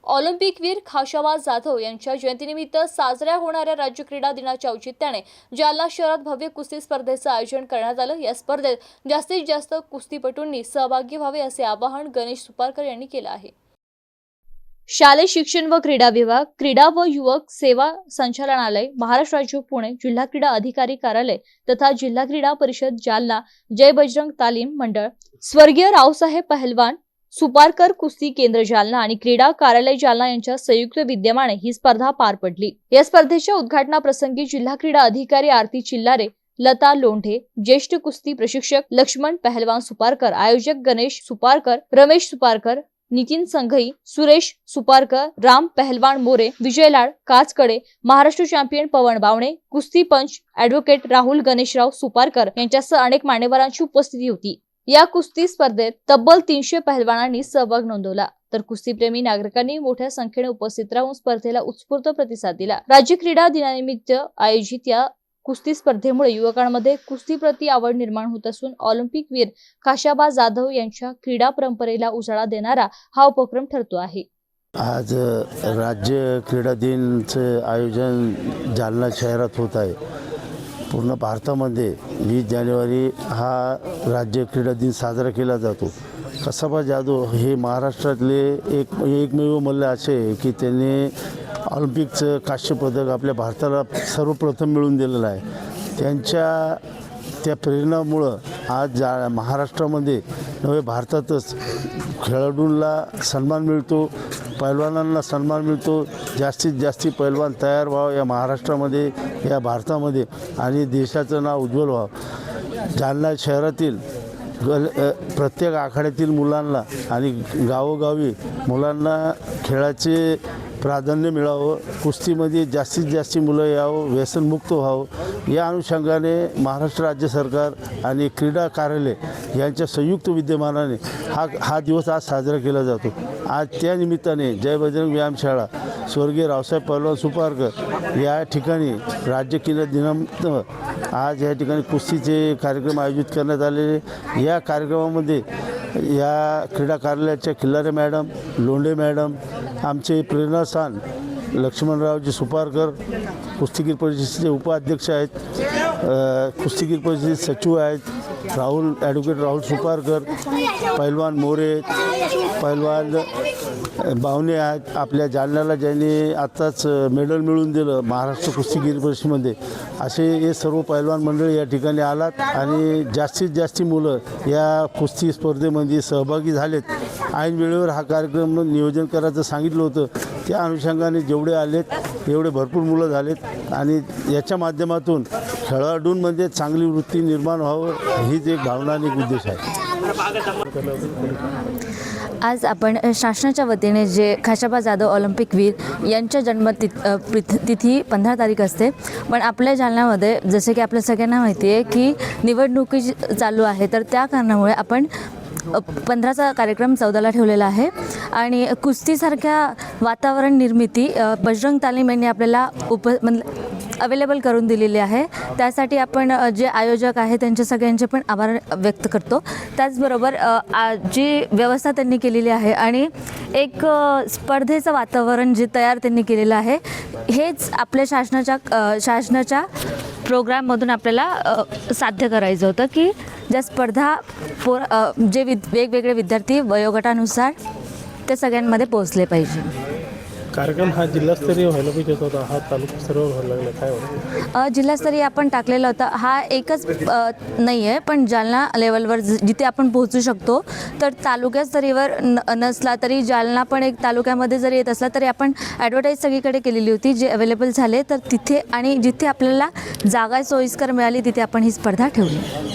ऑलिम्पिकवीर खाशाबा जाधव यांच्या जयंतीनिमित्त साजऱ्या होणाऱ्या राज्य क्रीडा दिनाच्या औचित्याने जालना शहरात भव्य कुस्ती स्पर्धेचं आयोजन करण्यात आलं। या स्पर्धेत जास्तीत जास्त कुस्तीपटूंनी सहभागी व्हावे असे आवाहन गणेश सुपारकर यांनी केलं आहे। शालेय शिक्षण व क्रीडा विभाग, क्रीडा व युवक सेवा संचालनालय, महाराष्ट्र राज्य पुणे, जिल्हा क्रीडा अधिकारी कार्यालय तथा जिल्हा क्रीडा परिषद जालना, जय बजरंग तालीम मंडळ, स्वर्गीय रावसाहेब पहलवान सुपारकर कुस्ती केंद्र जालना आणि क्रीडा कार्यालय जालना यांच्या संयुक्त विद्यमाने ही स्पर्धा पार पडली। या स्पर्धेच्या उद्घाटनाप्रसंगी जिल्हा क्रीडा अधिकारी आरती चिल्लारे, लता लोंढे, ज्येष्ठ कुस्ती प्रशिक्षक लक्ष्मण पहलवान सुपारकर, आयोजक गणेश सुपारकर, रमेश सुपारकर, नितीन संघई, सुरेश सुपारकर, राम पहलवान मोरे, विजय लाड काचकडे, महाराष्ट्र चॅम्पियन पवन बावणे, कुस्ती पंच ॲडव्होकेट राहुल गणेशराव सुपारकर यांच्यासह अनेक मान्यवरांची उपस्थिती होती। या कुस्ती स्पर्धेत तब्बल 300 पहलवानांनी सहभाग नोंदवला, तर कुस्तीप्रेमी नागरिकांनी मोठ्या संख्येने उपस्थित राहून स्पर्धेला उत्स्फूर्त प्रतिसाद दिला। राज्य क्रीडा दिनानिमित्त आयोजित या कुस्ती स्पर्धेमुळे युवकांमध्ये कुस्तीप्रती आवड निर्माण होत असून ऑलिम्पिकवीर खाशाबा जाधव यांच्या क्रीडा परंपरेला उजाळा देणारा हा उपक्रम ठरतो आहे। आज राज्य क्रीडा दिनाचे आयोजन जालना शहरात होत आहे। पूर्ण भारतामध्ये 20 जानेवारी हा राज्य क्रीडा दिन साजरा केला जातो। खाशाबा जाधव हे महाराष्ट्रातले एकमेव मल्ल असे की त्यांनी ऑलिम्पिकचं कांस्य पदक आपल्या भारताला सर्वप्रथम मिळवून दिलेलं आहे। त्यांच्या त्या प्रेरणामुळं आज महाराष्ट्रामध्ये नव्हे भारतातच खेळाडूंना सन्मान मिळतो, पैलवानांना सन्मान मिळतो। जास्तीत जास्त पैलवान तयार व्हावं या महाराष्ट्रामध्ये, या भारतामध्ये आणि देशाचं नाव उज्ज्वल व्हावं। जालना शहरातील प्रत्येक आखाड्यातील मुलांना आणि गावोगावी मुलांना खेळाचे प्राधान्य मिळावं, कुस्तीमध्ये जास्तीत जास्त मुलं यावं, व्यसनमुक्त व्हावं या अनुषंगाने महाराष्ट्र राज्य सरकार आणि क्रीडा कार्यालय यांच्या संयुक्त विद्यमानाने हा दिवस आज साजरा केला जातो। आज त्या निमित्ताने जय बजरंग व्यायामशाळा स्वर्गीय रावसाहेब पहलवान सुपारकर या ठिकाणी राज्य क्रीडा दिनानिमित्त आज या ठिकाणी कुस्तीचे कार्यक्रम आयोजित करण्यात आलेले। या कार्यक्रमामध्ये या क्रीडा कार्यालयाच्या खिल्लारे मॅडम, लोंढे मॅडम, आमचे प्रेरणास्थान लक्ष्मणरावजी सुपारकर, कुस्तीगीर परिषदेचे उपाध्यक्ष आहेत, कुस्तीगीर परिषदेचे सचिव आहेत, ॲडव्होकेट राहुल सुपारकर, पैलवान मोरे, पैलवान बावणे आहेत। आपल्या जालन्याला ज्यांनी आत्ताच मेडल मिळवून दिलं महाराष्ट्र कुस्तीगीर परिषदेमध्ये, असे हे सर्व पैलवान मंडळी या ठिकाणी आलात आणि जास्तीत जास्त मुलं या कुस्ती स्पर्धेमध्ये सहभागी झालेत। ऐन वेळेवर हा कार्यक्रम नियोजन करायचं सांगितलं होतं, त्या अनुषंगाने जेवढे आलेत एवढे भरपूर मुलं झालेत आणि याच्या माध्यमातून खेळाडूंमध्ये चांगली वृत्ती निर्माण व्हावं हीच एक भावना आणि उद्देश आहे। आज आपण शासनाच्या वतीने जे खाशाबा जाधव ऑलिम्पिकवीर यांच्या जन्मतिथी 15 तारीख असते, पण आपल्या जालन्यामध्ये जसे की आपल्या सगळ्यांना माहिती आहे की निवडणुकी चालू आहे, तर त्या कारणामुळे आपण 15चा कार्यक्रम 14ला ठेवलेला आहे। आणि कुस्तीसारख्या वातावरण निर्मिती बजरंग तालीम यांनी आपल्याला अवेलेबल करून दिलेली आहे। त्यासाठी आपण जे आयोजक आहे त्यांचे सगळ्यांचे पण आभार व्यक्त करतो। त्याचबरोबर जी व्यवस्था त्यांनी केलेली आहे आणि एक स्पर्धेचं वातावरण जे तयार त्यांनी केलेलं आहे, हेच आपल्या शासनाच्या प्रोग्राममधून आपल्याला साध्य करायचं होतं की ज्या स्पर्धा जे वेगवेगळे विद्यार्थी वयोगटानुसार ते सगळ्यांमध्ये पोहोचले पाहिजे। कार्यक्रम हा जिल्हास्तरीय व्हायला पाहिजे होता, हा तालुका स्तरावर व्हायला लागला, काय होतं? जिल्हास्तरीय आपण टाकलेलं होतं, हा एकच नाही आहे, पण जालना लेवलवर जिथे आपण पोहोचू शकतो, तर तालुकास्तरीयवर नसला तरी जालना पण एक तालुक्यामध्ये जरी येत असला तरी आपण ॲडव्हर्टाईज सगळीकडे केलेली होती, जे अवेलेबल झाले तर तिथे आणि जिथे आपल्याला जागा सोयीस्कर मिळाली तिथे आपण ही स्पर्धा ठेवली।